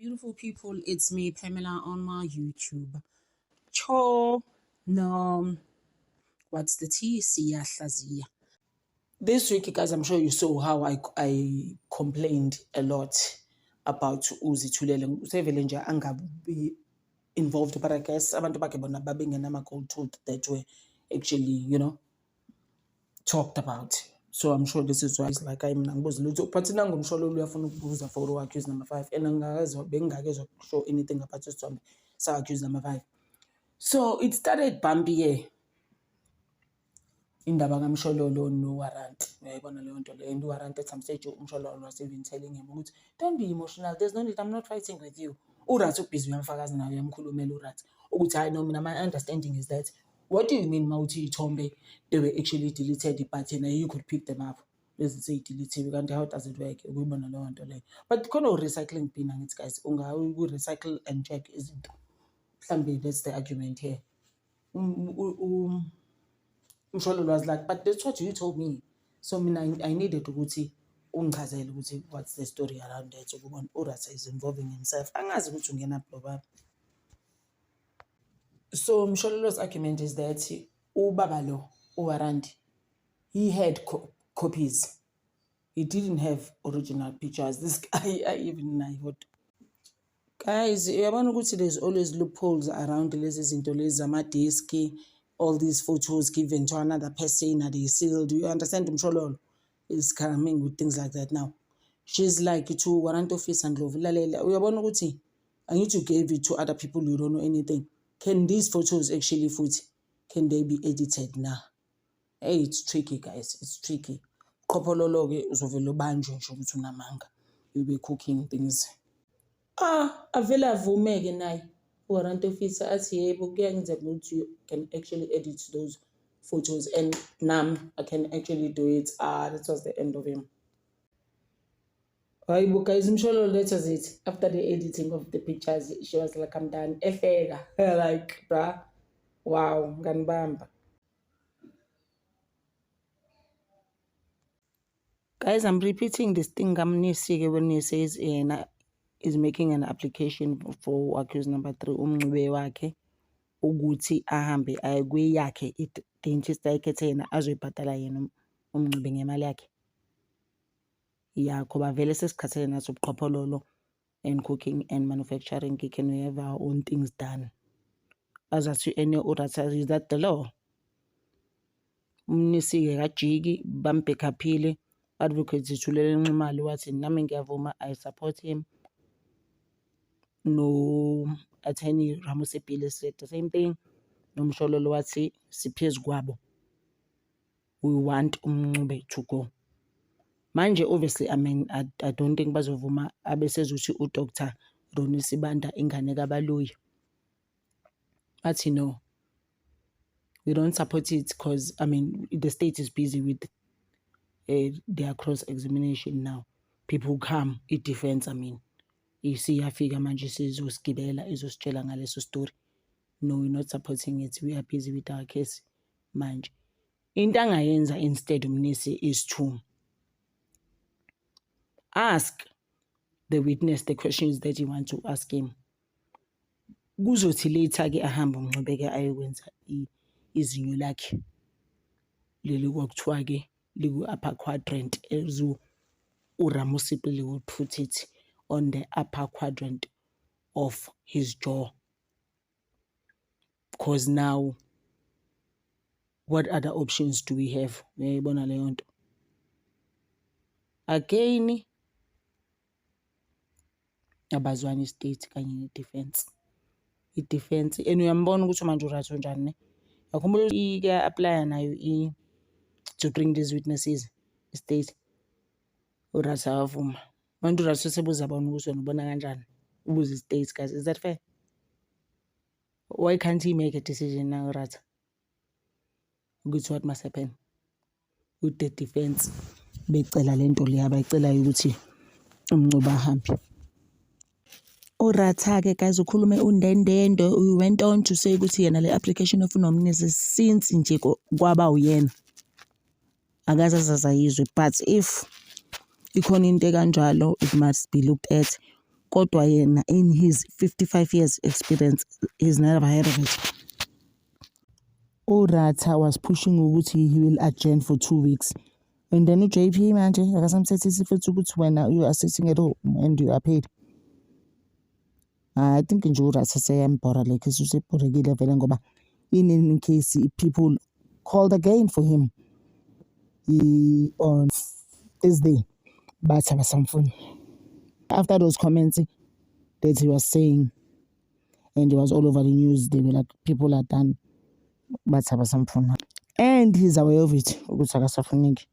Beautiful people, it's me, Pamela, on my YouTube. Cho, no, what's the tea? Siyahlazia. This week, guys, I'm sure you saw how I complained a lot about Uzi Tulele. Sevele nje angabi involved, but I guess abantu bakhe bona babengena gold tooth that were actually, talked about. So I'm sure this is why it's like I'm nangibuza lutho. But nangomsholo uyafuna ukubuza for accused number 5 and bengakezwa show anything about isithombe sa accused number 5. So it started bumpy here. Indaba kaMshololo no warrant. Uyayibona leyo nto le and warrant at some stage uMshololo was even telling him ukuthi don't be emotional, there's no need, I'm not fighting with you. Urat ubusy uyamfakaza naye uyamkhulumela urat ukuthi hayi no mina my understanding is that what do you mean mawuthi ithombe they were actually deleted but you could pick them up bese say deleted kanti how does it work ukuyibona leyo nto leyo but khona recycling bin angithi guys ungawu recycle and check izinto mhlambe that's the argument here. Mshololo was like, but that's what you told me. So I needed to ukuthi ungichazele ukuthi what's the story around that. So Urasa is involving himself. Angazi ukuthi ungena baba. So Mshololo's argument is that ubaba lo uwarrant he had copies. He didn't have original pictures. This guy I even know. Guys, uyabona ukuthi there's always loopholes around lezi zinto lezi zama-disk, all these photos given to another person and they sealed. Do you understand? Mshololo is coming with things like that now. She's like to warrant office and love. Uyabona ukuthi I need to give it to other people who don't know anything. Can these photos actually can they be edited now? Hey, it's tricky, guys. It's tricky. Qophololo ke uzovela ubanjwe nje ukuthi unamanga. You'll be cooking things. Avele avumeke naye warrant officer athi yebo kuyangenzeka ukuthi you can actually edit those photos and I can actually do it. That was the end of him. Hayibo guys, Mshololo letters it after the editing of the pictures. She was like, I'm done. Efeka like bruh, wow, nganibamba. Guys, I'm repeating this thing Nisi when he says is making an application for accused number 3 umncube wakhe ukuthi ahambe ayekwe yakhe i-dentist ayikhethe yena azoyibhadala yena umncube ngemali yakhe. Yeah, ngoba vele sesikhathele naso ubuqhophololo and cooking and manufacturing, can we have our own things done? As I see any urata, is that the law? Umnisi-ke kajiki bambhekaphile advocate Zithulele Nxumalo wathi nami ngiyavuma, I support him. No attorney Ramosepile said the same thing. No Mshololo wathi siphezu kwabo. We want umncube to go. Manje obviously I mean I don't think bazovuma abesezuthi uDr. Ronnie Sibanda ingane kaBaloyi. But no, we don't support it because I mean the state is busy with their cross-examination now. People come, it defends, I mean. You see, yafika manje sizosigibela izositshela ngaleso story. No, we're not supporting it. We are busy with our case manje. Into angayenza instead umnisi is to ask the witness the questions that you want to ask him. Kuzothi later ke ahamba umncube ke ayekwenza izinyo lakhe. Leli kwakuthiwa ke liku-upper quadrant ezu uRamosipile would put it on the upper quadrant of his jaw. Because now, what other options do we have? Again, abazwani state kanye defense. It defense. And uyambona ukuthi manje urathi njani ne? Yakhumbula ike apply nayo to bring these witnesses state urathi avuma. Manje urathi sebuza abantu ukuthi wena ubona kanjani? Ubuze states guys, is that fair? Why can't he make a decision now, Rat? Ukuthi what must happen with the defense? Becela lento le abayicela ukuthi umncuba ahambe. Uratha ke guys ukhulume undendendo, we went on to say ukuthi yena le application of nomnisi since nje kwaba uyena akazazayizwe, but if ikhona into kanjalo it must be looked at Kodwa yena in his 55 years experience, he's never heard of it. Ratha was pushing ukuthi he will adjourn for 2 weeks. And then JP manje akasamthethisi futhi ukuthi wena you are sitting at home and you are paid. I think nje uRatha seyambhora le case usebhorekile vele ngoba in case people called again for him on Thursday, but abasamfuni. After those comments that he was saying, and it was all over the news, they were like, people are done, but abasamfuni. And he's aware of it, ukuthi akasafuneki.